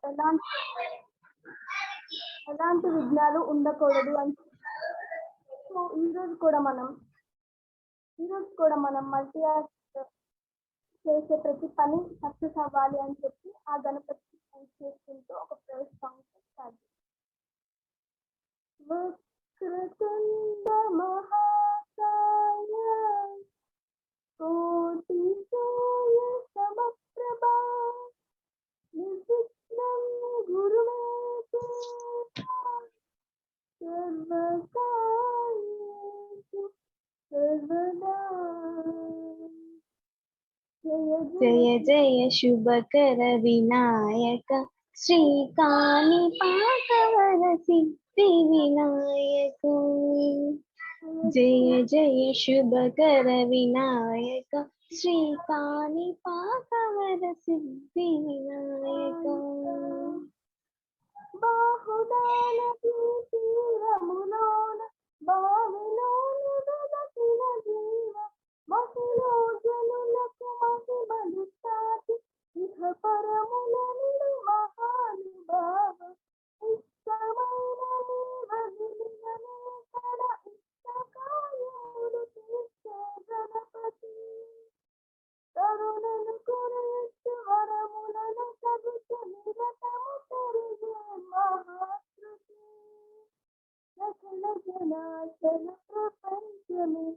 ఎలాంటి ఎలాంటి విఘ్నాలు ఉండకూడదు అని. సో ఈరోజు కూడా మనం మల్టీ చేసే ప్రతి పని సక్సెస్ అవ్వాలి అని చెప్పి ఆ గణపతి చేసుకుంటూ ఒక ప్రేయర్ సాంగ్ స్టార్ట్. వక్రతుండ మహాకాయ కోటి సూర్య సమప్రభా నిర్విఘ్నం గురుమే సర్వకార్యేషు సర్వదా. జయ జయ శుభకర వినాయక శ్రీకాణిపాకవర సిద్ధి వినాయక. జయ జయ శుభకర వినాయక శ్రీకాణిపాకవర సిద్ధి వినాయక. బాహుదాన తీరములోన బావిలోన వెలసిన జీవ మహిళ జనులకు మహిమలు సాటి ఇహ పరముల నిలు మహానుభావ. ఇష్టమైన వదిలిననే కడ ఇష్టకాయములు తీర్చే గణపతి. కరుణను కురిస్తు వరములను సగుచు నిరతము పెరిగే మహాకృతి. సకల జనాచల ప్రపంచమే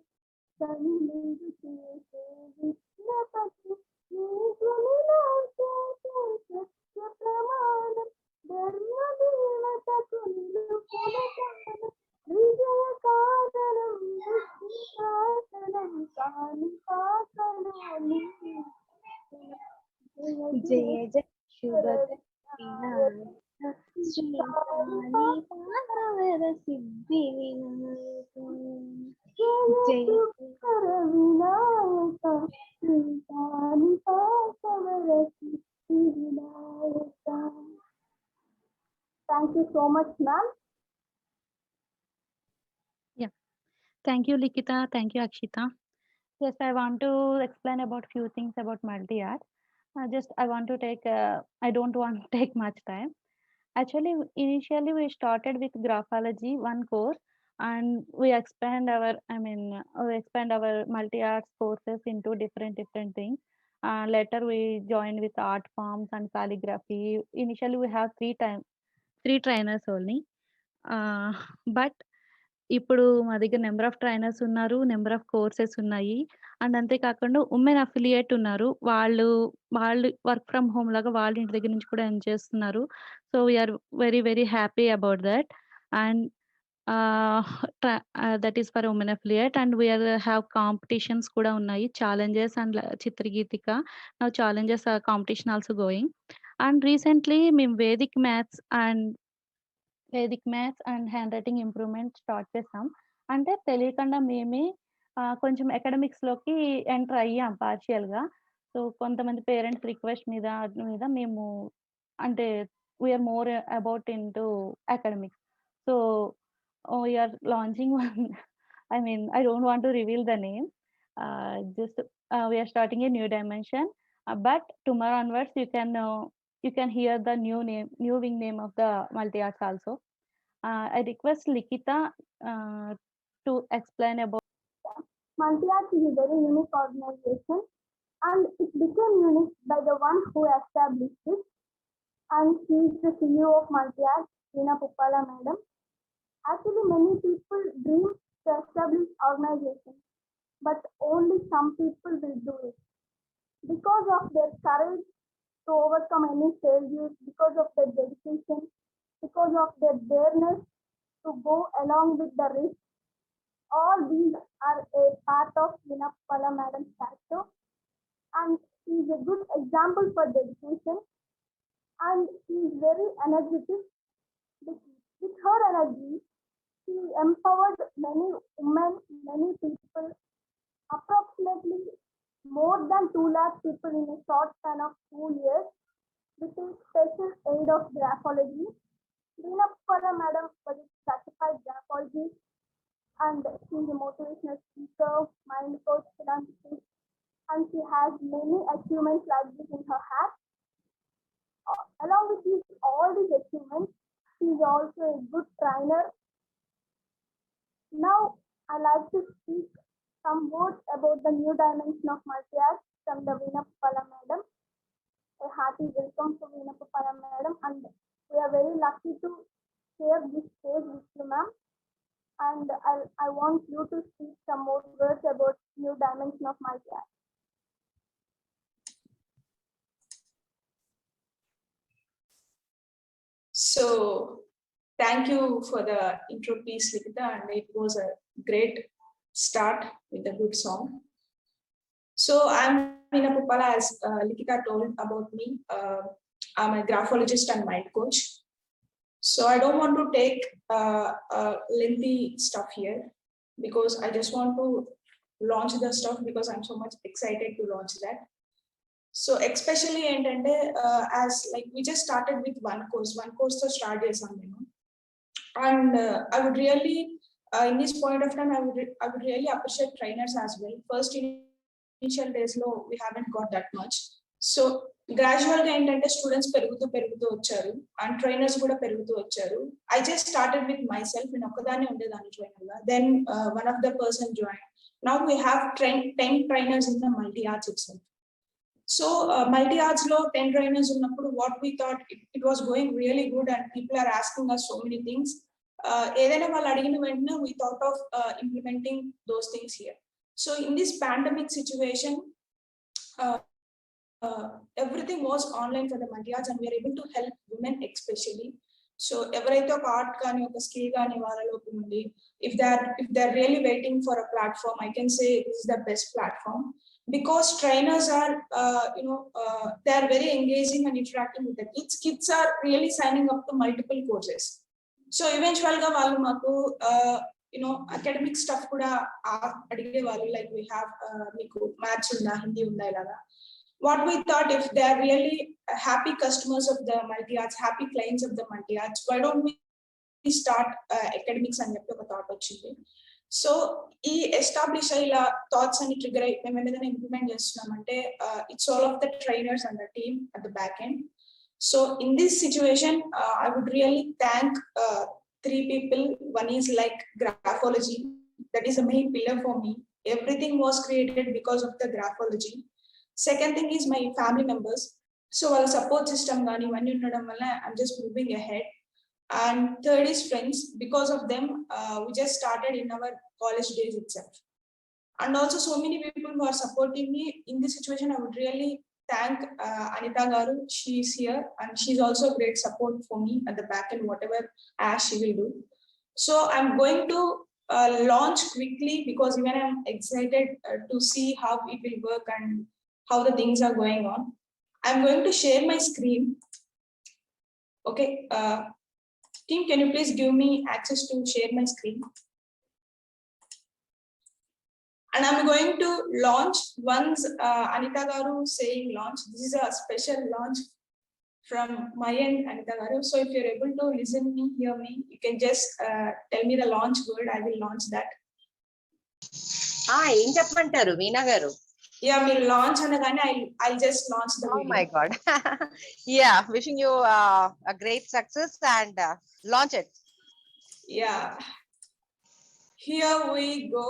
కనులు చేసే విఘ్నపతి. నీకునిలో చేసే సత్య ప్రమాణం ధర్మ దేవతకు నిలుపునకాలం. విజయ కారణం విష్ణు శాసనం కాని పాకలో. జయ జయ శుభకర వినాయక శ్రీకాణిపాకవర సిద్ధి వినాయక. జయ వినాయక శ్రీకాణిపాకవర సిద్ధి Vinayaka. Thank you so much, ma'am. Thank you, Likita. Thank you, Akshita. Yes, I want to explain about few things about multi-art. I want to take, I don't want to take much time. Actually, initially we started with graphology, one course, and we expand our multi-arts courses into different things. Later we joined with art forms and calligraphy. Initially we have three trainers only. But ఇప్పుడు మా దగ్గర number of trainers ఉన్నారు, number of courses ఉన్నాయి. And అంతేకాకుండా women affiliate ఉన్నారు. వాళ్ళు work from home లాగా వాళ్ళ ఇంటి దగ్గర నుంచి కూడా ఎర్న్ చేస్తున్నారు. So we are very very happy about that. And that is for women affiliate. And we are have competitions కూడా ఉన్నాయి, challenges and Chitrageetika. Now challenges competition also going. And recently మేము Vedic maths and hand writing improvement start చేసాం. అంటే తెలియకుండా మేమే కొంచెం అకాడమిక్స్లోకి enter అయ్యాం పార్షియల్గా. సో కొంతమంది పేరెంట్స్ రిక్వెస్ట్ మీద మేము అంటే we are more about into academics. So we are launching I don't want to reveal the name. Just we are starting a new dimension. But tomorrow onwards you can hear the new wing name of the multi-arts also. I request Likita to explain about. Multi-arts is a very unique organization, and it became unique by the one who established it. And she is the CEO of Multi-arts, Reena Puppala madam. Actually, many people dream to establish organizations, but only some people will do it. Because of their courage to overcome any failures, because of their dedication, because of their dareness to go along with the risk. All these are a part of Reena Puppala madam's character, and she is a good example for dedication, and she is very energetic. With her energy, she empowered many women, many people, approximately more than 2 lakh people in a short span of 2 years, with a special aid of graphology. Reena Puppala madam was a certified graphologist, and she is a motivational speaker, mind coach, philanthropist, and she has many achievements like this in her hat. Along with these also a good trainer. Now, I like to speak some words about the new dimension of multi-art from the Veena Pala Madam. A hearty welcome to Veena Pala Madam, and we are very lucky to share this stage with you, ma'am. And I want you to speak some more words about new dimension of multi-art. So thank you for the intro piece, Likita, and it was a great start with a good song. So I'm Veena Pala, as Likita told about me. I'm a graphologist and mind coach. So I don't want to take lengthy stuff here because I just want to launch the stuff because I'm so much excited to launch that. So especially as like we just started with one course to start this on, and I would really in this point of time I would really appreciate trainers as well. First initial days low we haven't got that much, so gradually students perugutu vacharu and trainers kuda perugutu vacharu. I just started with myself in okkadane undedani trainer ga, then one of the person joined. Now we have 10 trainers in the multi arts itself. So multi arts lo 10 trainers unnappudu what we thought it was going really good and people are asking us so many things. Edaina vallu adigina ventane we thought of implementing those things here. So in this pandemic situation, everything was online for the multi arts and we are able to help women especially. So ఎవరైతే ఒక art కానీ ఒక skill కానీ వాళ్ళలోకి ఉంది, if they're really waiting for a platform, I can say this is the best platform because trainers are they are very engaging and interacting with the kids. Kids are really signing up to multiple courses. So eventually ga vallu maku academic stuff kuda adige vallu, like we have meeku maths unda, hindi unda ilaga. What we thought, if they are really happy customers of the multi arts, happy clients of the multi arts, why don't we start academics and a thought vachindi. So ee establish ayila thoughts and trigger మేము ఏదైనా implement చేస్తున్నామంటే it's all of the trainers and the team at the back end. So in this situation I would really thank three people. One is like graphology, that is a main pillar for me. Everything was created because of the graphology. Second thing is my family members. So our support system gaani ivanni undadam valla I'm just moving ahead. And third is friends. Because of them we just started in our college days itself. And also so many people who are supporting me in this situation. I would really thank Anita Garu. She is here and she's also great support for me at the back end, whatever as she will do. So I'm going to launch quickly because even I'm excited to see how it will work and how the things are going on. I'm going to share my screen. Okay, team, can you please give me access to share my screen? And I'm going to launch once Anita Garu saying launch. This is a special launch from my end, Anita Garu. So if you're able to listen me, hear me, you can just tell me the launch word. I will launch that. ఏం చెప్పమంటారు వీణా గారు? Yeah, we'll launch and again I'll just launch the video. Oh my God. Yeah, wishing you a great success and launch it. Yeah. Here we go.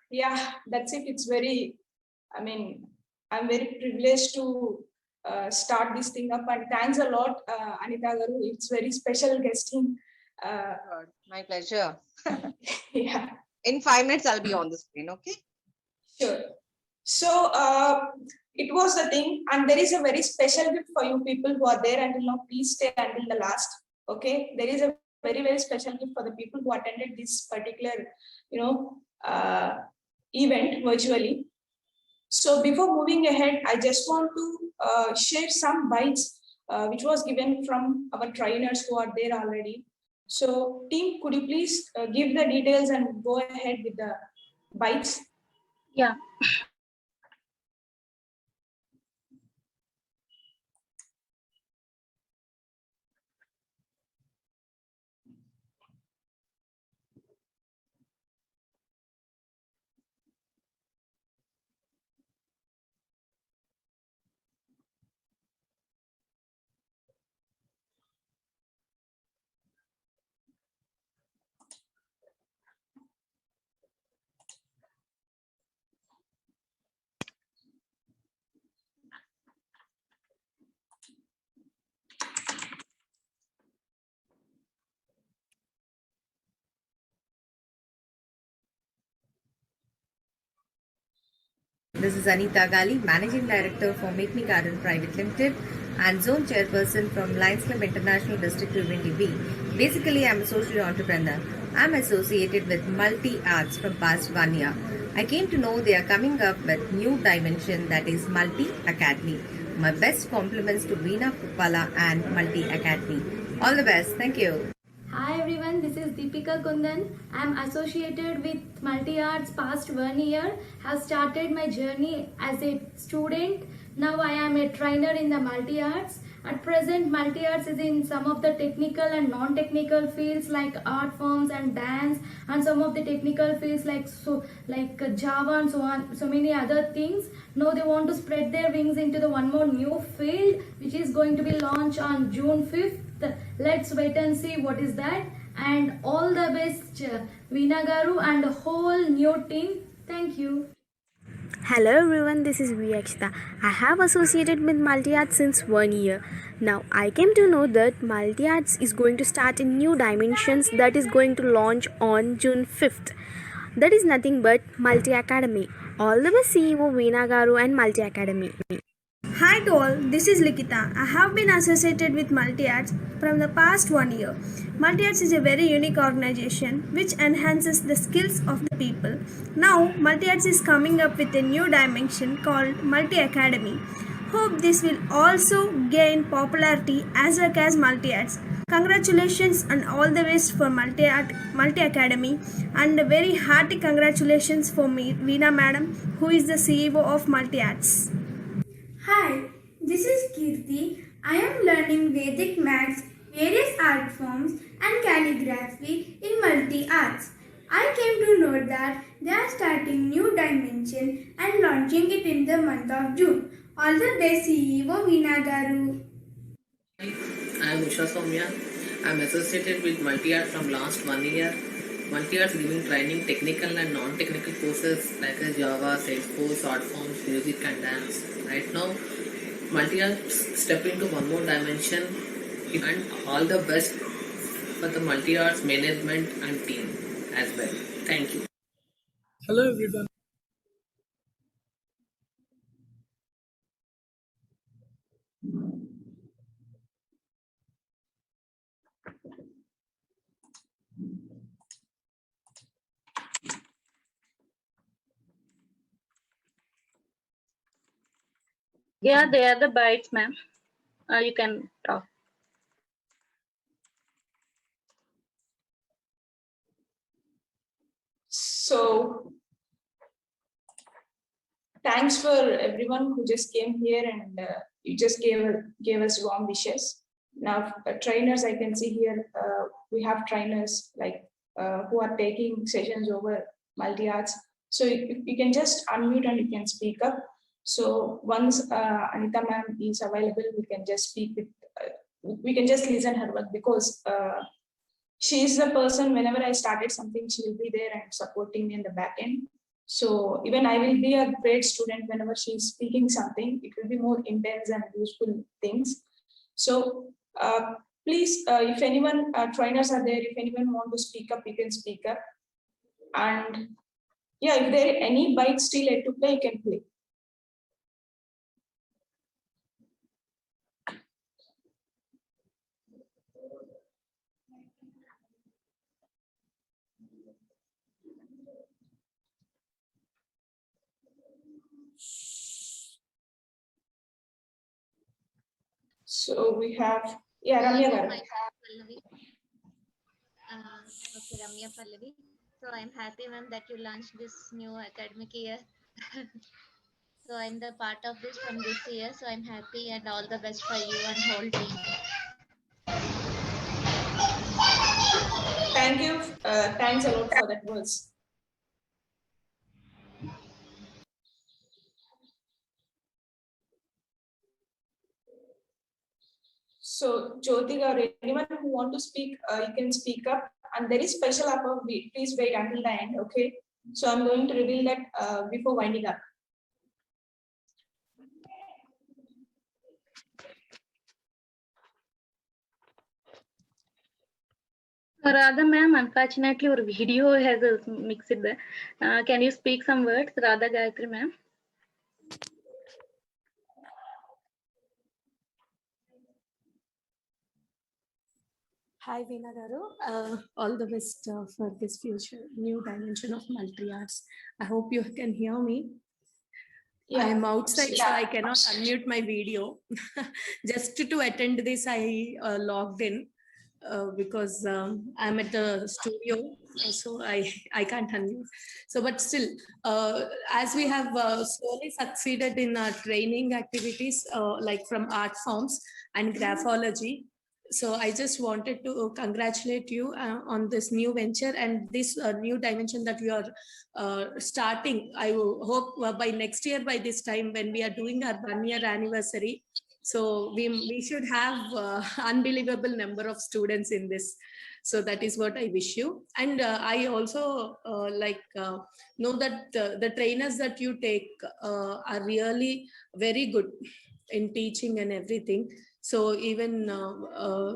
yeah, that's it. It's very, I mean, I'm very privileged to start this thing up, and thanks a lot, Anita Garu. It's very special guesting. My pleasure. Yeah. In 5 minutes, I'll be on the screen. Okay. Sure. So it was the thing, and there is a very special gift for you people who are there until now. Please stay until the last. Okay, there is a very special gift for the people who attended this particular, event virtually. So before moving ahead, I just want to share some bites which was given from our trainers who are there already. So team, could you please give the details and go ahead with the bites? Yeah. This is Anita Gali, Managing Director for Make Me Garden Private Limited and Zone Chairperson from Lions Club International District 20B. Basically, I'm a social entrepreneur. I'm associated with Multi Arts from past 1 year. I came to know they are coming up with new dimension, that is Multi Academy. My best compliments to Veena Puppala and Multi Academy. All the best. Thank you. Hi everyone, this is Deepika Kundan. I am associated with Multi Arts past 1 year. Have started my journey as a student. Now I am a trainer in the Multi Arts. At present, Multi Arts is in some of the technical and non-technical fields like art forms and dance, and some of the technical fields like Java and so on, so many other things. Now they want to spread their wings into the one more new field, which is going to be launched on June 5th. Let's wait and see what is that. And all the best, Veena Garu and the whole new team. Thank you. Hello everyone, this is Viyakshita. I have associated with Multi Arts since 1 year. Now I came to know that Multi Arts is going to start in new dimensions that is going to launch on June 5th. That is nothing but Multi Academy. All the best CEO Veena Garu and Multi Academy. Hi to all, this is Likita. I have been associated with Multi Arts from the past 1 year. Multi Arts is a very unique organization which enhances the skills of the people. Now, Multi Arts is coming up with a new dimension called Multi Academy. Hope this will also gain popularity as well as Multi Arts. Congratulations and all the best for Multi Academy, and a very hearty congratulations for me, Veena Madam, who is the CEO of Multi Arts. Hi, this is Kirti. I am learning Vedic maths, various art forms and calligraphy in Multi Arts. I came to know that they are starting new dimension and launching it in the month of June. All the best, CEO Veena Garu. I am Usha Soumya. I am associated with Multi Arts from last 1 year. Multi Arts giving training technical and non-technical courses like Java, Salesforce, art forms, music and dance. Right now, Multi Arts step into one more dimension, and all the best for the Multi Arts management and team as well. Thank you. Hello everyone. Yeah, they are the bites, ma'am. You can talk. So thanks for everyone who just came here, and you just gave us warm wishes. Now, trainers, I can see here, we have trainers like who are taking sessions over Multi Arts. So you can just unmute and you can speak up. So once Anita ma'am is available, we can just speak with, we can just listen her work, because she is the person, whenever I started something, she will be there and supporting me in the back end. So even I will be a great student whenever she is speaking something. It will be more intense and useful things. So please, if anyone trainers are there, if anyone want to speak up, you can speak up. And yeah, if there are any bites still yet to play, you can play. So we have, yeah, Ramya Garu. Okay, Ramya Pallavi. So I'm happy, ma'am, that you launched this new academic year. So I'm the part of this from this year. So I'm happy and all the best for you and whole team. Thank you. Thanks a lot for that words. So Jyoti or anyone who want to speak, you can speak up. And there is special offer. Please wait until the end. Okay. So I'm going to reveal that before winding up. Radha ma'am, unfortunately, your video has a mixed. Can you speak some words, Radha Gayatri ma'am? Hi, Veena Garu. All the best for this future new dimension of multi-arts. I hope you can hear me. Yeah, I'm outside, so I cannot unmute my video. Just to attend this, I logged in because I'm at the studio, so I can't unmute. So, but still, as we have slowly succeeded in our training activities, like from art forms and graphology. So I just wanted to congratulate you on this new venture and this new dimension that we are starting. I hope by next year, by this time, when we are doing our 1-year anniversary, so we should have unbelievable number of students in this. So that is what I wish you. And I also know that the trainers that you take are really very good in teaching and everything. So even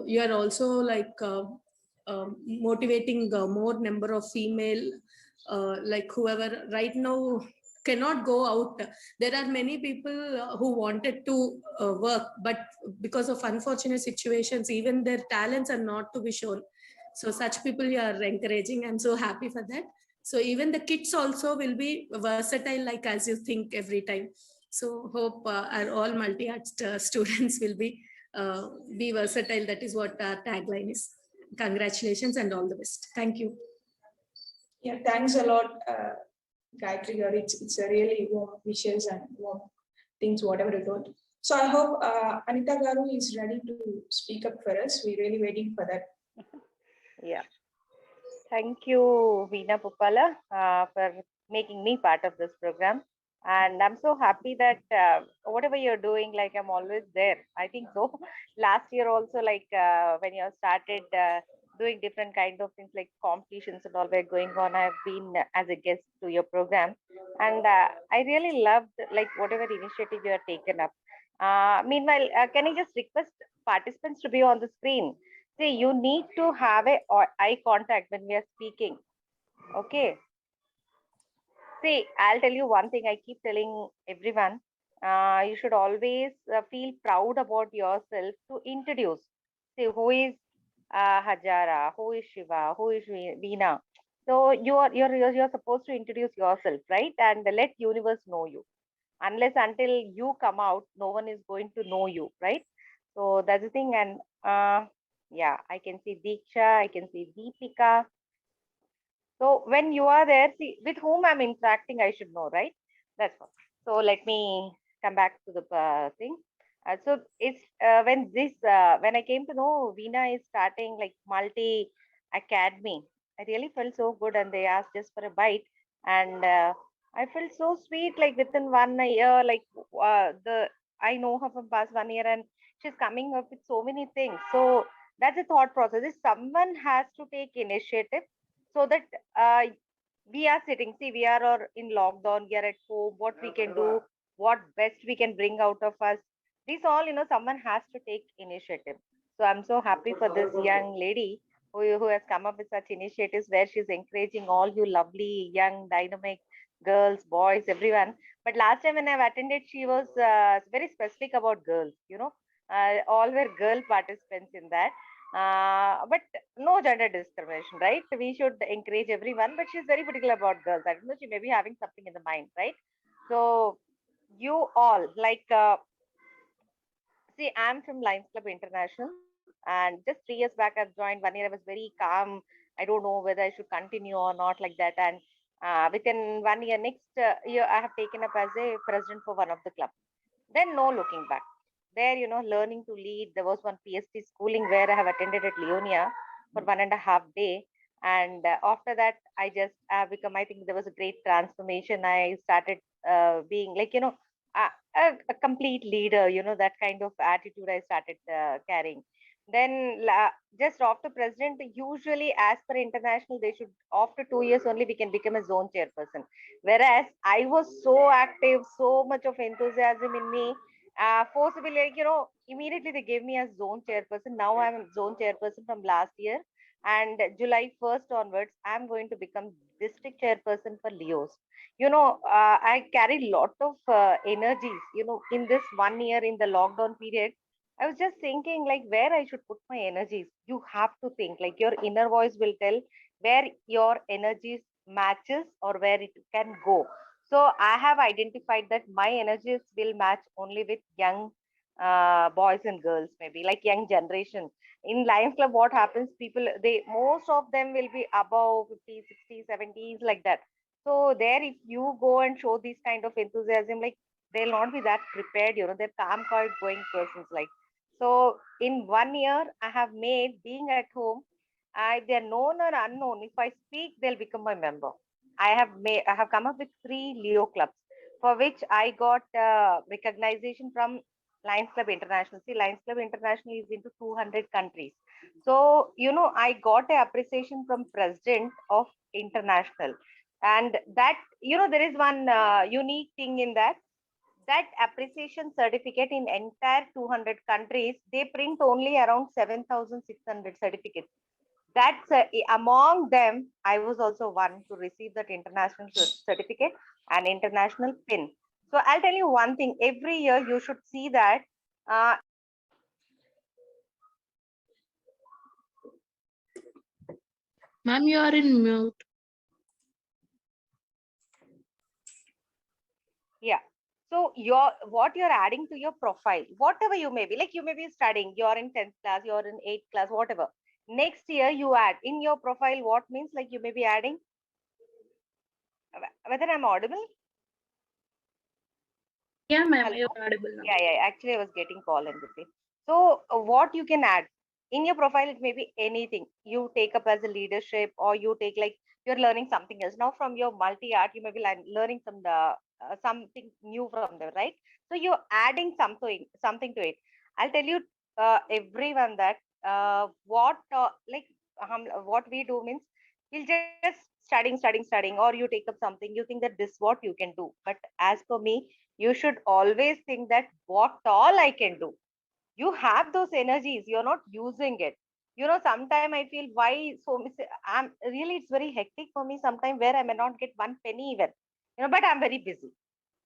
you are also like motivating more number of female, like whoever right now cannot go out. There are many people who wanted to work, but because of unfortunate situations, even their talents are not to be shown. So such people you are encouraging. I'm so happy for that. So even the kids also will be versatile, like as you think every time. So hope our all multi-art students will be versatile. That is what our tagline is. Congratulations and all the best. Thank you. Yeah, thanks a lot, Gayatri. It's a really warm wishes and warm things, whatever you told. So I hope Anita Garu is ready to speak up for us. We're really waiting for that. Yeah. Thank you, Veena Puppala, for making me part of this program. And I'm so happy that whatever you're doing, like I'm always there. I think so. Last year also, like when you started doing different kind of things like competitions and all were going on, I've been as a guest to your program. And I really loved like whatever initiative you have taken up. Meanwhile, can I just request participants to be on the screen? See, you need to have a eye contact when we are speaking. Okay. See, I'll tell you one thing I keep telling everyone. You should always feel proud about yourself to introduce. See, who is Hajara, who is Shiva, who is Veena. So you're supposed to introduce yourself, right? And let universe know you. Unless until you come out, no one is going to know you, right? So that's the thing. And yeah, I can see Diksha, I can see Deepika. So when you are there, see with whom I'm interacting, I should know, right? That's all. So let me come back to the thing. So it's when I came to know Veena is starting like multi academy, I really felt so good, and they asked just for a bite, and I felt so sweet. Like within 1 year, like I know her from past 1 year, and she's coming up with so many things. So that's a thought process. If someone has to take initiative, so that we are sitting, see, we are or in lockdown, we are at home, what we can do, what best we can bring out of us. These all, someone has to take initiative. So I'm so happy for this young lady who has come up with such initiatives where she's encouraging all you lovely, young, dynamic girls, boys, everyone. But last time when I've attended, she was very specific about girls, all were girl participants in that. But no gender discrimination, right? We should encourage everyone, but she's very particular about girls. I don't know, she may be having something in the mind, right? So you all, like, see, I'm from Lions Club International, and just 3 years back I've joined. 1 year I was very calm. I don't know whether I should continue or not, like that. And within 1 year, next year, I have taken up as a president for one of the club. Then no looking back. There, learning to lead. There was one PhD schooling where I have attended at Leonia for 1.5 day. And after that, I just become, I think there was a great transformation. I started being like, a complete leader, that kind of attitude I started carrying. Then just after president, usually as per international, they should, after 2 years only, we can become a zone chairperson. Whereas I was so active, so much of enthusiasm in me, forcibly, like, immediately they gave me as zone chairperson. Now I'm zone chairperson from last year, and July 1st onwards, I'm going to become district chairperson for Leos. I carried a lot of energies, in this 1 year in the lockdown period. I was just thinking like where I should put my energies. You have to think, like, your inner voice will tell where your energies matches or where it can go. So I have identified that my energies will match only with young boys and girls, maybe like young generation. In Lions Club, what happens? People, they, most of them will be above 50, 60, 70s, like that. So there, if you go and show this kind of enthusiasm, like, they'll not be that prepared, they're calm, quiet going persons, like. So in 1 year, I have made being at home, if they're known or unknown, if I speak, they'll become my member. I have come up with 3 Leo clubs for which I got recognition from Lions Club International. See, Lions Club International is into 200 countries. So, I got a appreciation from president of international. And that, there is one unique thing in that appreciation certificate in entire 200 countries, they print only around 7,600 certificates. That's among them, I was also one to receive that international certificate and international pin. So I'll tell you one thing, every year you should see that Ma'am, you are in mute. Yeah. So what you're adding to your profile, whatever you may be, like you may be studying, you're in 10th class, you're in 8th class, whatever. Next year you add in your profile, what means, like, you may be adding, whether I'm audible? Yeah, ma'am, you're audible now. Yeah. Actually, I was getting call in between. So what you can add in your profile, it may be anything you take up as a leadership, or you take, like, you're learning something else. Now from your multi-art, you may be learning some something new from them, right? So you're adding something to it. I'll tell you everyone that what we do means, we'll just studying, or you take up something, you think that this what you can do. But as for me, you should always think that what all I can do. You have those energies, you're not using it. Sometimes I feel, why so I'm really, it's very hectic for me sometimes, where I may not get one penny even, but I'm very busy.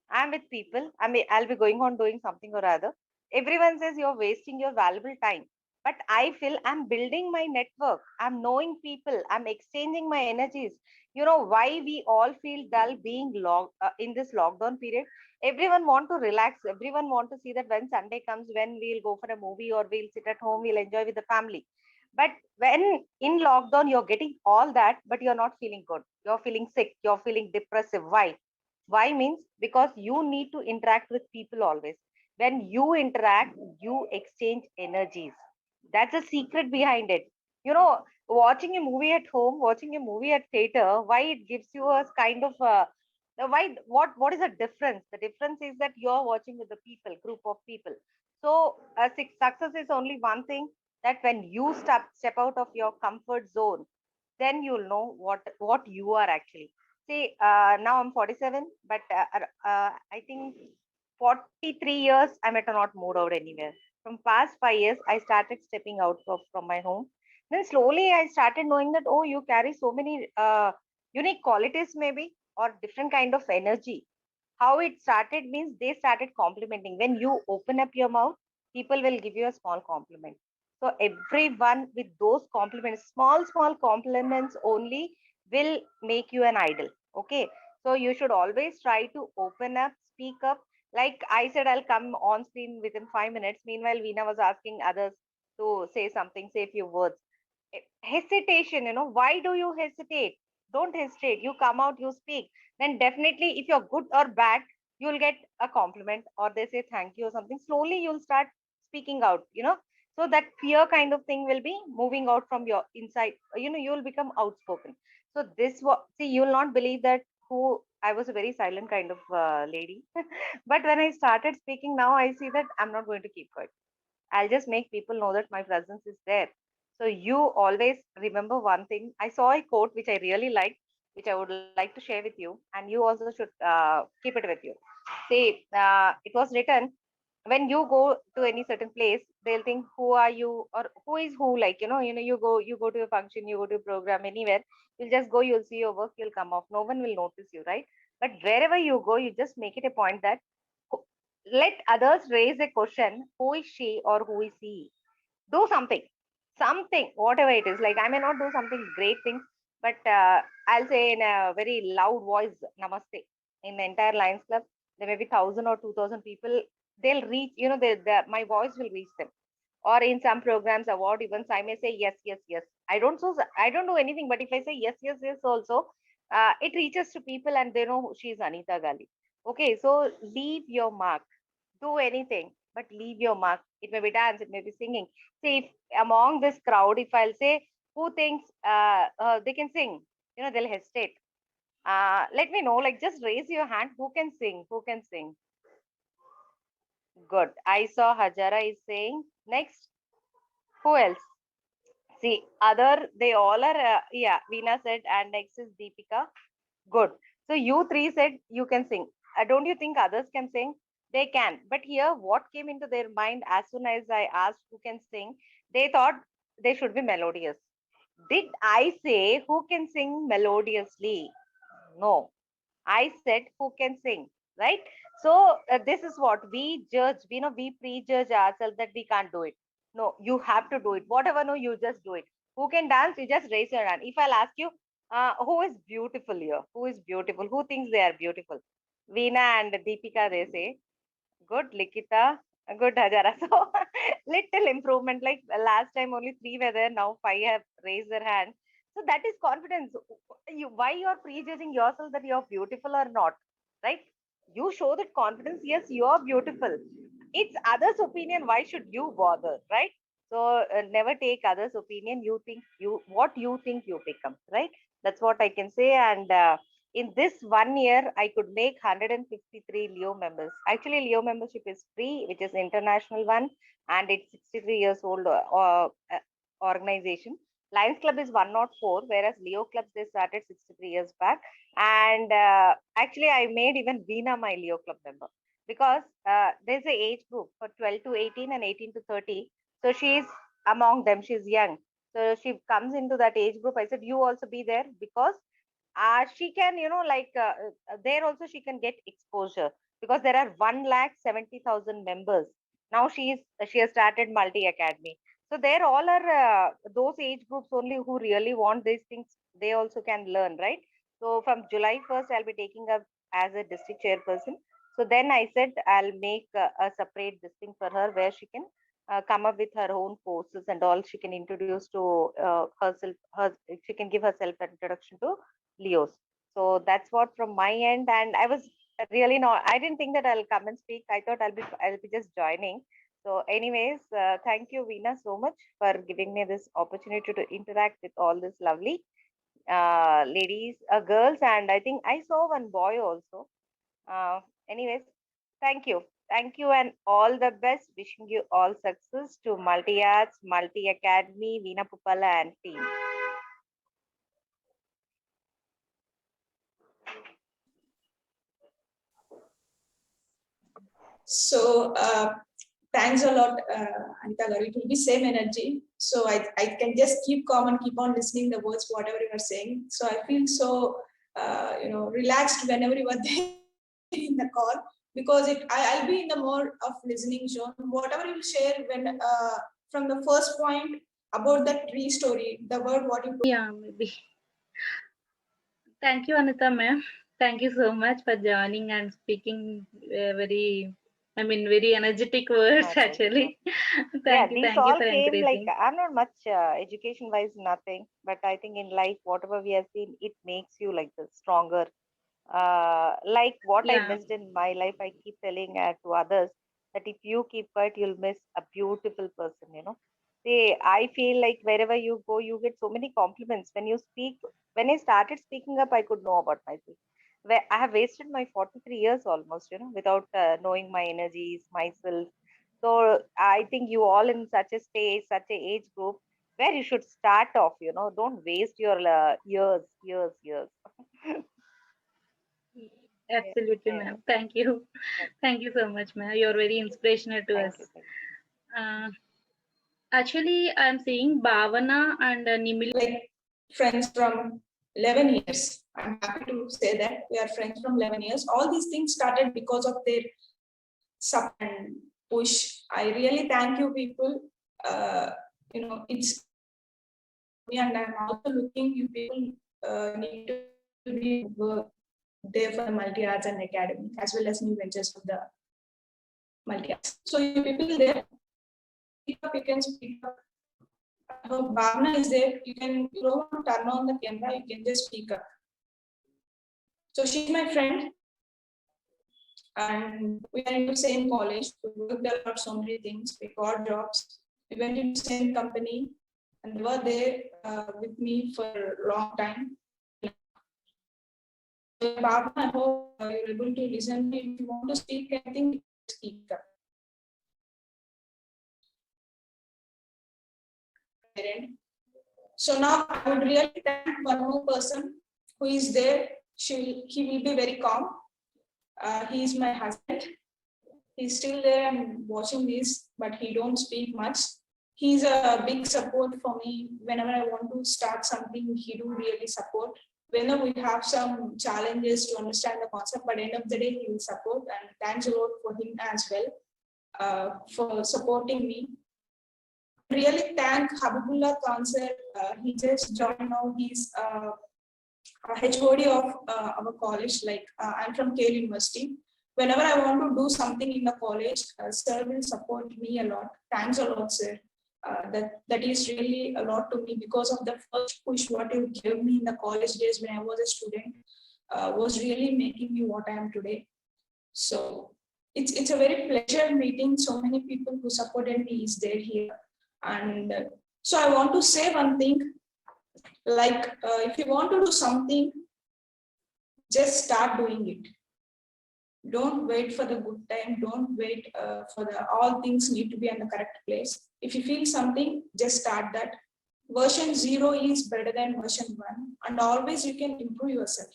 I'm with people. I'll be going on doing something or other. Everyone says you're wasting your valuable time. But I feel I'm building my network. I'm knowing people. I'm exchanging my energies. Why we all feel dull being in this lockdown period? Everyone want to relax. Everyone want to see that when Sunday comes, when we'll go for a movie, or we'll sit at home, we'll enjoy with the family. But when in lockdown, you're getting all that, but you're not feeling good. You're feeling sick. You're feeling depressive. Why means, because you need to interact with people always. When you interact, you exchange energies. That's a secret behind it. Watching a movie at home, watching a movie at theater, why it gives you a kind of what is the difference? The difference is that you're watching with the people, group of people. So success is only one thing, that when you step out of your comfort zone, then you'll know what you are actually. See, now I'm 47, but I think 43 years I'm at not moved out anywhere. From past 5 years, I started stepping out from my home. Then slowly I started knowing that, oh, you carry so many unique qualities maybe, or different kind of energy. How it started means they started complimenting. When you open up your mouth, people will give you a small compliment. So everyone with those compliments, small compliments only, will make you an idol. Okay, so you should always try to open up, speak up. Like I said, I'll come on screen within 5 minutes. Meanwhile, Veena was asking others to say something, say a few words. Hesitation, why do you hesitate? Don't hesitate. You come out, you speak. Then definitely, if you're good or bad, you'll get a compliment, or they say thank you or something. Slowly you'll start speaking out. So that fear kind of thing will be moving out from your inside. You'll become outspoken. So this was, see, you'll not believe that who I was a very silent kind of lady. But when I started speaking, now I see that I'm not going to keep quiet. I'll just make people know that my presence is there. So you always remember one thing. I saw a quote which I really liked, which I would like to share with you, and you also should keep it with you. See, it was written, when you go to any certain place, they'll think, who are you, or who is who? Like, you go to a function, you go to a program, anywhere, you'll just go, you'll see your work, you'll come off. No one will notice you, right? But wherever you go, you just make it a point that let others raise a question, who is she or who is he? Do something, whatever it is. Like, I may not do something great things, but I'll say in a very loud voice, namaste, in the entire Lions Club. There may be 1,000 or 2,000 people. They'll reach, my voice will reach them. Or in some programs, award events, I may say yes, yes, yes. I don't do anything, but if I say yes, yes, yes, also, it reaches to people and they know she is Anita Gali. Okay, so leave your mark. Do anything, but leave your mark. It may be dance, it may be singing. See, if among this crowd, if I'll say who thinks they can sing, they'll hesitate. Let me know, like, just raise your hand. Who can sing? Who can sing? Good. I saw Hajara is saying. Next, who else? See, they all are, yeah, Veena said, and next is Deepika. Good. So you three said you can sing. Don't you think others can sing? They can. But here, what came into their mind as soon as I asked who can sing, they thought they should be melodious. Did I say who can sing melodiously? No. I said who can sing, right? So this is what we judge. We prejudge ourselves that we can't do it. No, you have to do it. Whatever, no, you just do it. Who can dance? You just raise your hand. If I'll ask you, who is beautiful here? Who is beautiful? Who thinks they are beautiful? Veena and Deepika, they say. Good, Likita. Good, Hajara. So little improvement. Like last time, only 3 were there. Now 5 have raised their hand. So that is confidence. Why you are prejudging yourself that you are beautiful or not, right? You show that confidence. Yes, you are beautiful. It's others' opinion. Why should you bother, right? So never take others' opinion. What you think you become, right? That's what I can say. And in this 1 year, I could make 153 Leo members. Actually, Leo membership is free, which is international one, and it's 63 years old organization. Lions Club is 104, whereas Leo clubs, they started 63 years back. And actually, I made even Veena my Leo club member, because there's a age group for 12 to 18 and 18 to 30. So she's among them. She's young. So she comes into that age group. I said, you also be there, because she can, there also she can get exposure, because there are 1,70,000 members. Now she has started Multi Academy. So there all are those age groups only who really want these things. They also can learn, right? So from July 1st, I'll be taking up as a district chairperson. So then I said I'll make a separate this thing for her, where she can come up with her own courses and all. She can introduce to herself. She can give herself an introduction to Leos. So that's what from my end. And I was really not. I didn't think that I'll come and speak. I thought I'll be just joining. So, anyways, thank you, Veena, so much for giving me this opportunity to interact with all these lovely ladies, girls, and I think I saw one boy also. Anyways, thank you. Thank you and all the best. Wishing you all success to Multi Arts, Multi Academy, Veena Puppala and team. So thanks a lot, Anita Garu. It will be same energy. So I can just keep calm and keep on listening the words, whatever you are saying. So I feel so, relaxed whenever you are there in the call, because I'll be in the more of listening zone. Whatever you share when from the first point about the tree story, the word what you. Yeah, maybe. Thank you, Anita ma'am. Thank you so much for joining and speaking very energetic words actually. Thank you these for all came encouraging. like, I'm not much education wise, nothing, but I think in life, whatever we have seen, it makes you like this stronger. Like what I Yeah. missed in my life, I keep telling to others that if you keep quiet, you'll miss a beautiful person, you know. See, I feel like wherever you go, you get so many compliments. When you speak, when I started speaking up, I could know about myself. Where I have wasted my 43 years almost, you know, without knowing my energies, myself. So I think you all in such a stage, such a age group, where you should start off, you know, don't waste your years. Absolutely, Yeah. ma'am. Thank you. Thank you so much, ma'am. You're very inspirational to Thank us. you. Actually, I'm seeing Bhavana and Nimil. Like friends from 11 years. I'm happy to say that we are friends from 11 years. All these things started because of their support and push. I really thank you, people. It's me, and I'm also looking you people need to be there for the multi-arts and academy as well as new ventures for the multi-arts. So you people there, you can speak up. Bhavna is there. You don't want to turn on the camera, you can just speak up. So she's my friend, and we are in the same college. We worked a lot, so many things. We got jobs. We went into the same company, and they were there with me for a long time. So, Bhavna, I hope you're able to listen. If you want to speak anything, speak up. So now I would really thank one more person who is there. He will be very calm. He is my husband. He's still there and watching this, but he don't speak much. He's a big support for me. Whenever I want to start something, he do really support. Whenever we have some challenges to understand the concept, but at the end of the day, he will support. And thanks a lot for him as well for supporting me. Really thank Habibullah Khan sir. He just joined now. He's HOD of our college. Like I'm from Yale University. Whenever I want to do something in the college, sir will support me a lot. Thanks a lot, sir. That is really a lot to me because of the first push what you gave me in the college days when I was a student was really making me what I am today. So it's a very pleasure meeting so many people who supported me is there here. And so I want to say one thing, like if you want to do something, just start doing it. Don't wait for the good time. Don't wait for all things need to be in the correct place. If you feel something, just start that. Version 0 is better than version 1, and always you can improve yourself.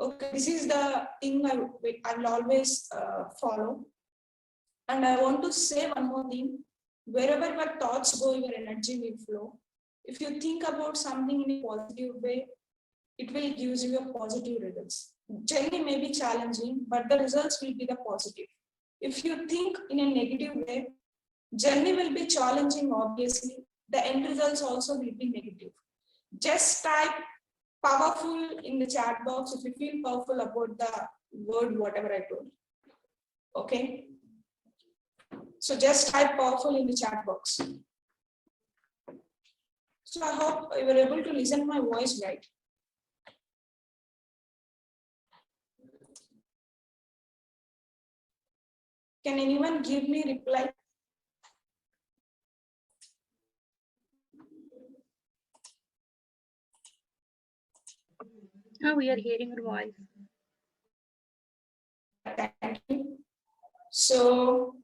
Okay, this is the thing I will always follow. And I want to say one more thing. Wherever your thoughts go, your energy will flow. If you think about something in a positive way, it will give you a positive results. Journey may be challenging, but the results will be the positive. If you think in a negative way, journey will be challenging, obviously. The end results also will be negative. Just type powerful in the chat box if you feel powerful about the word, whatever I told. Okay. So just type powerful in the chat box. So I hope you were able to listen to my voice right. Can anyone give me reply? Oh, we are hearing your voice. Thank you. So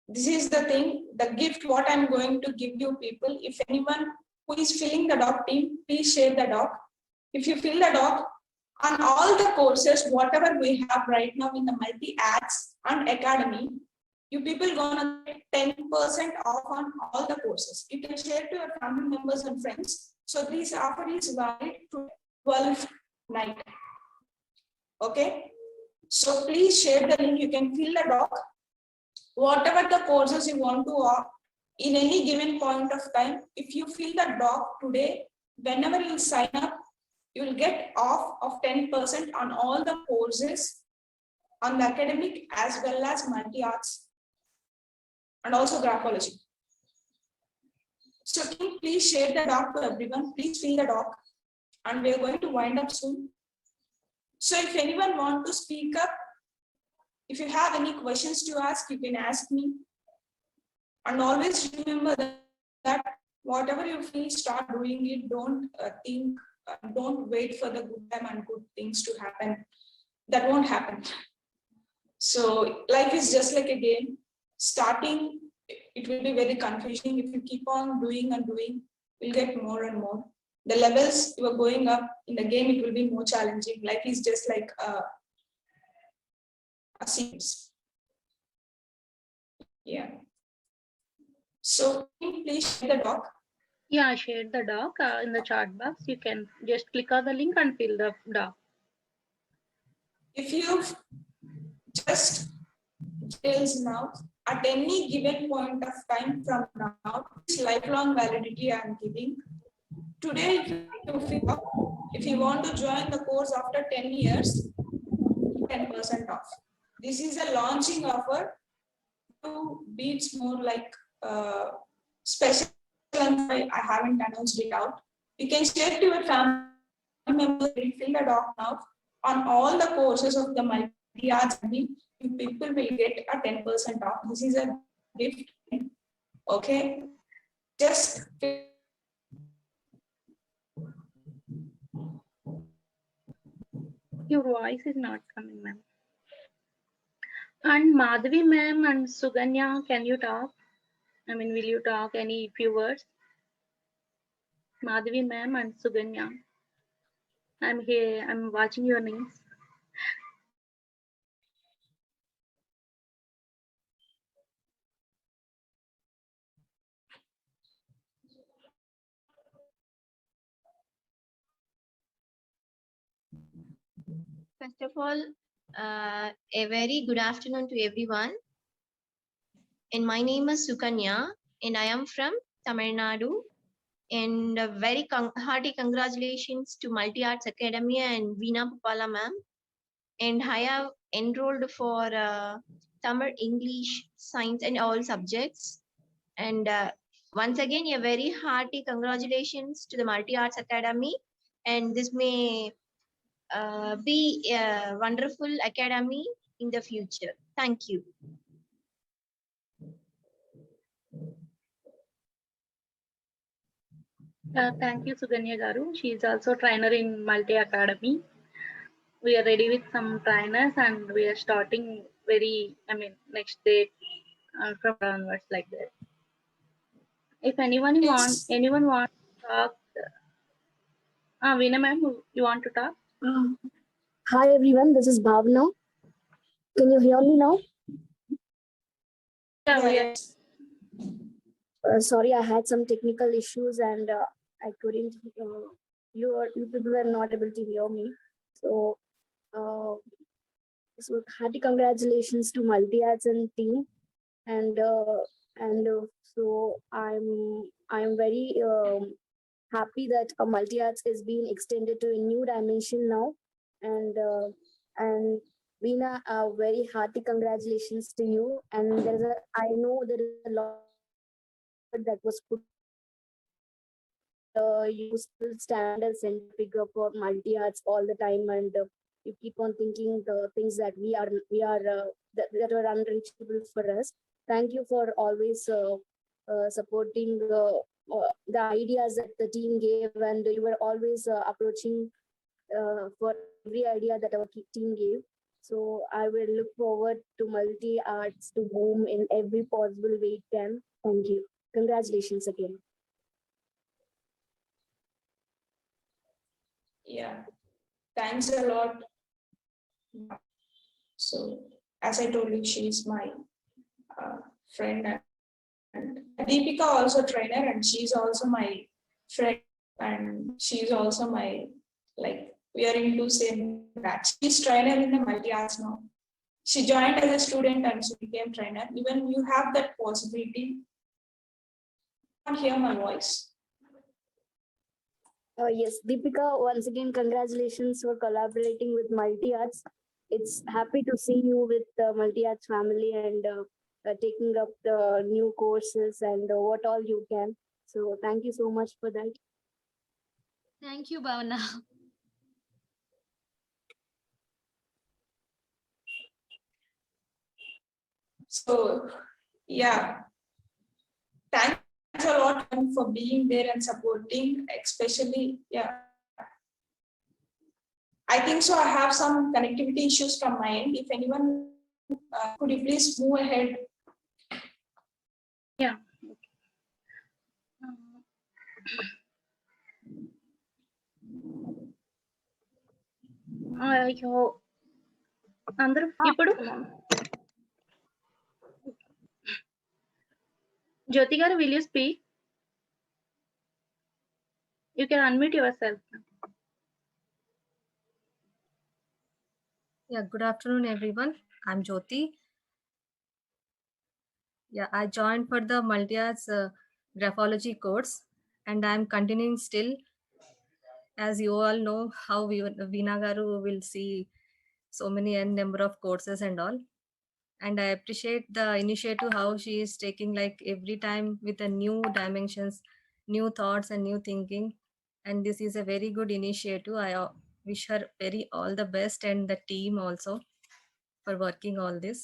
this is the thing, the gift what I'm going to give you people. If anyone who is filling the doc team, please share the doc. If you fill the doc, On all the courses, whatever we have right now in the multi-arts and academy, you people gonna get 10% off on all the courses. You can share to your family members and friends. So this offer is valid to 12th night. Okay. So please share the link. You can fill the doc. Whatever the courses you want to offer in any given point of time, if you fill the doc today, whenever you sign up, you will get off of 10% on all the courses on the academic as well as multi-arts and also graphology. So please share the doc to everyone. Please fill the doc, and we are going to wind up soon. So if anyone wants to speak up, if you have any questions to ask, you can ask me. And always remember that whatever you feel, start doing it. Don't don't wait for the good time and good things to happen. That won't happen. So life is just like a game. Starting, it will be very confusing. If you keep on doing and doing, you'll get more and more. The levels you are going up in the game, it will be more challenging. Life is just like a series. Yeah. So please share the doc. Yeah, I shared the doc in the chat box. You can just click on the link and fill the doc. If you just details now, at any given point of time from now, this lifelong validity I am giving. Today, if you want to join the course after 10 years, 10% off. This is a launching offer to beats more like special. I haven't announced it out. You can share to your family members, fill the doc now. On all the courses of the multi-arts, you people will get a 10% off. This is a gift. Okay. Just your voice is not coming, ma'am. And Madhavi ma'am and Suganya, can you talk? I mean, will you talk any few words? Madhavi ma'am and Suganya. I'm here, I'm watching your names. First of all, a very good afternoon to everyone. And my name is Sukanya, and I am from Tamil Nadu. And a very hearty congratulations to Multi Arts Academy and Veena Pupala ma'am. And I have enrolled for Tamil, English, Science, and all subjects. And once again, a very hearty congratulations to the Multi Arts Academy. And this may be a wonderful academy in the future. Thank you. Thank you, Suganya Garu. She is also trainer in Multi Academy. We are ready with some trainers and we are starting next day from onwards like that. If anyone wants to talk, Veena ma'am, you want to talk? Hi everyone, this is Bhavna. Can you hear me now? Yes. Sorry, I had some technical issues and I couldn't. You people were not able to hear me. So, hearty congratulations to Multi Arts and team, and so I'm very happy that Multi Arts is being extended to a new dimension now, and Veena, very hearty congratulations to you. And I know there is a lot that was put. You still stand as a figure for Multi Arts all the time, and you keep on thinking the things that that are unreachable for us. Thank you for always supporting the ideas that the team gave, and you were always approaching for every idea that our team gave. So I will look forward to Multi Arts to boom in every possible way it can. Thank you. Congratulations again. Yeah. thanks a lot. So as I told you, she is my friend, and Deepika also trainer, and she's also my friend, and she's also my, like, we are into same batch. She's trainer in the multi-arts now. She joined as a student and she became trainer. Even you have that possibility. You can't hear my voice. Yes, Deepika, once again, congratulations for collaborating with Multi Arts. It's happy to see you with the Multi Arts family and taking up the new courses and what all you can. So thank you so much for that. Thank you, Bhavana. So yeah, thanks a lot for being there and supporting, especially, yeah. I think so. I have some connectivity issues from my end. If anyone, could you please move ahead? Yeah. అయ్యో అందరూ ఇప్పుడు జ్యోతి గారు, will you speak? You can unmute yourself. Yeah, good afternoon, everyone. I'm Jyoti. Yeah, I joined for the Multi-Arts Graphology course, and I'm continuing still. As you all know, how Veena Garu will see so many number of courses and all. And I appreciate the initiative, how she is taking like every time with a new dimensions, new thoughts and new thinking. And this is a very good initiative. I wish her very all the best, and the team also, for working all this.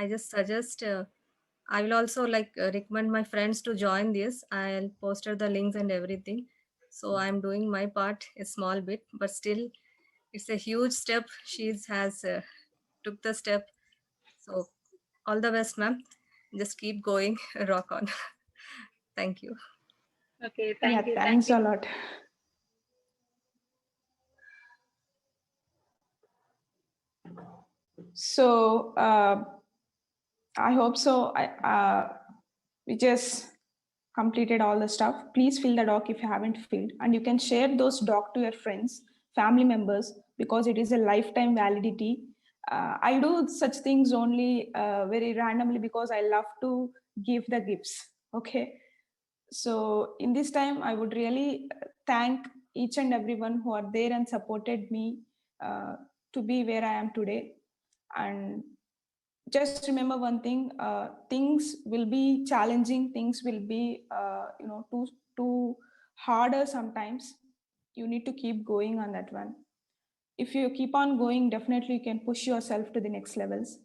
I just suggest, I will also like recommend my friends to join this. I'll post the links and everything. So I'm doing my part, a small bit, but still it's a huge step. She has took the step. So all the best, ma'am. Just keep going, rock on. Thank you. Okay, thank you. Thanks a lot. So I hope so. We just completed all the stuff. Please fill the doc if you haven't filled, and you can share those doc to your friends, family members, because it is a lifetime validity. I do such things only very randomly because I love to give the gifts. Okay. So in this time, I would really thank each and everyone who are there and supported me to be where I am today. And just remember one thing: things will be challenging. Things will be, too harder sometimes. You need to keep going on that one. If you keep on going, definitely you can push yourself to the next levels.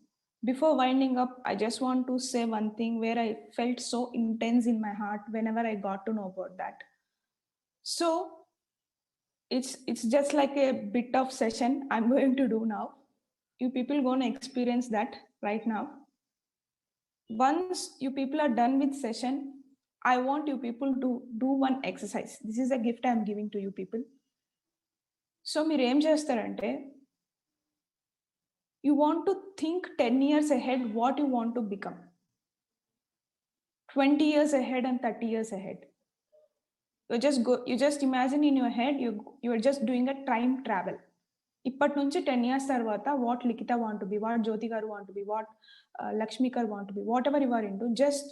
Before winding up, I just want to say one thing where I felt so intense in my heart whenever I got to know about that. So it's just like a bit of session I'm going to do now. You people going to experience that right now. Once you people are done with session, I want you people to do one exercise. This is a gift I'm giving to you people. So మీరు ఏం చేస్తారంటే, you want to think 10 years ahead what you want to become, 20 years ahead and 30 years ahead. You just imagine in your head, you are just doing a time travel. ఇప్పటి నుంచి 10 years తర్వాత what Likita want to be, what Jyoti garu want to be, what Lakshmi garu want to be, whatever you are into, just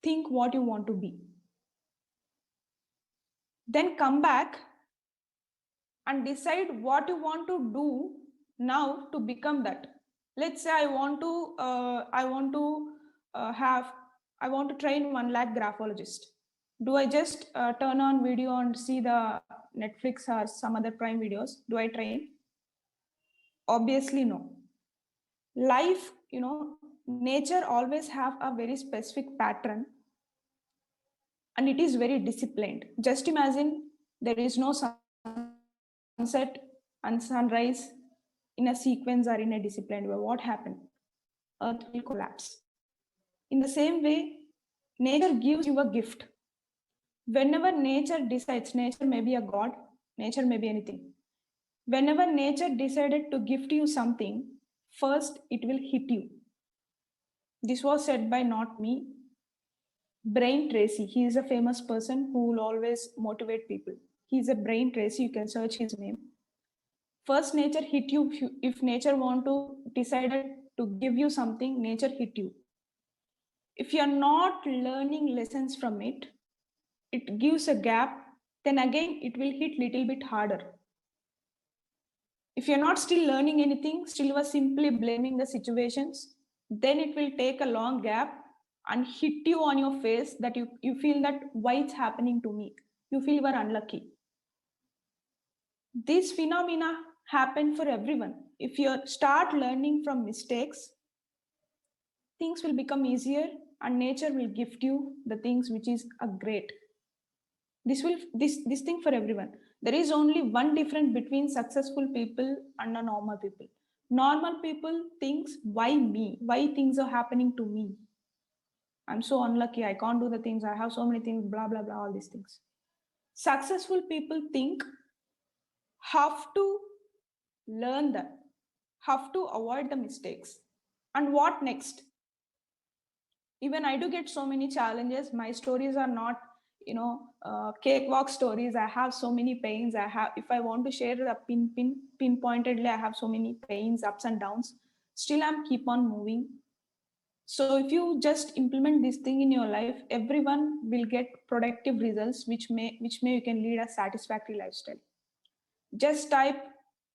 think what you want to be. Then come back and decide what you want to do now to become that. Let's say I want to train 1 lakh graphologist. Do I just turn on video and see the Netflix or some other Prime videos? Do I train? Obviously no. Life, nature always have a very specific pattern, and it is very disciplined. Just imagine there is no sunset and sunrise in a sequence or in a disciplined way. What happened? Earth will collapse. In the same way, Nature gives you a gift. Whenever nature decides, nature may be a god, nature may be anything. Whenever nature decided to gift you something, first it will hit you. This was said by not me, Brian Tracy. He is a famous person who will always motivate people. He is a Brian Tracy. You can search his name. First, nature hit you. If nature want to decided to give you something, nature hit you. If you are not learning lessons from it, it gives a gap. Then again, it will hit little bit harder. If you're not still learning anything, still you are simply blaming the situations, then it will take a long gap and hit you on your face that you feel that why it's happening to me. You feel you are unlucky. These phenomena happen for everyone. If you start learning from mistakes, things will become easier and nature will gift you the things which is a great. This thing for everyone. There is only one difference between successful people and a normal people. Normal people thinks, why me? Why things are happening to me? I'm so unlucky. I can't do the things. I have so many things, blah, blah, blah, all these things. Successful people think, have to learn them, have to avoid the mistakes. And what next? Even I do get so many challenges. My stories are not, cakewalk stories. I have so many pains. If I want to share the pinpointedly, I have so many pains, ups and downs. Still, I'm keep on moving. So if you just implement this thing in your life, everyone will get productive results, which may you can lead a satisfactory lifestyle. Just type,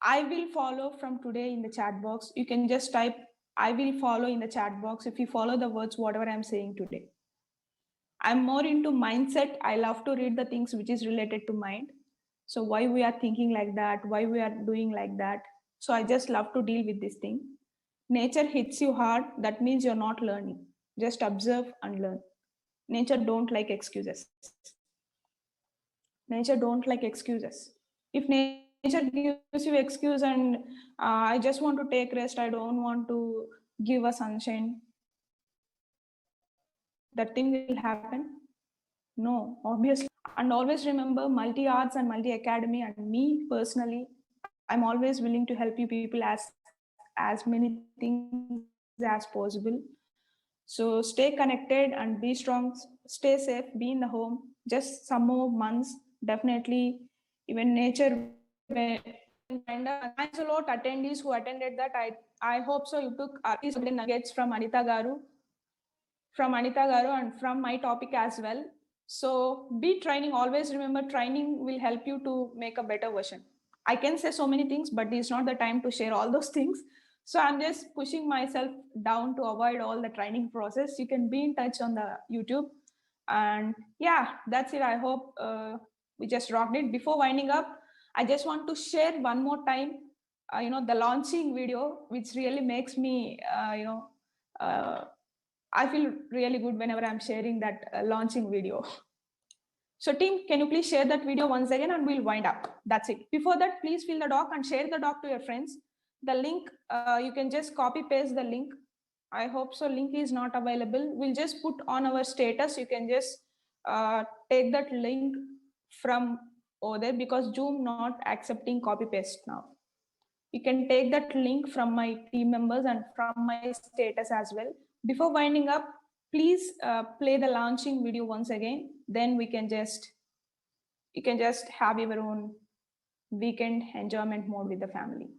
I will follow from today in the chat box. You can just type, I will follow in the chat box. If you follow the words, whatever I'm saying today. I'm more into mindset. I love to read the things which is related to mind. So why we are thinking like that, why we are doing like that. So I just love to deal with this thing. Nature hits you hard. That means you're not learning. Just observe and learn. Nature don't like excuses. Nature don't like excuses. If nature gives you excuse and I just want to take rest, I don't want to give a sunshine, that thing will happen? No, obviously. And always remember, Multi Arts and Multi Academy and me personally, I'm always willing to help you people as many things as possible. So stay connected and be strong, stay safe, be in the home. Just some more months, definitely. Even nature. Thanks a lot attendees who attended that. I hope so you took at least the nuggets from Anita Garu and from my topic as well. So be training. Always remember, training will help you to make a better version. I can say so many things, but it's not the time to share all those things. So I'm just pushing myself down to avoid all the training process. You can be in touch on the YouTube. And yeah, that's it. I hope we just rocked it. Before winding up, I just want to share one more time, the launching video, which really makes me, I feel really good whenever I'm sharing that launching video. So team, can you please share that video once again and we'll wind up. That's it. Before that, please fill the doc and share the doc to your friends. The link, you can just copy paste the link. I hope so. Link is not available. We'll just put on our status. You can just take that link from over there because Zoom not accepting copy paste now. You can take that link from my team members and from my status as well. Before winding up, please play the launching video once again. Then you can just have your own weekend enjoyment mode with the family.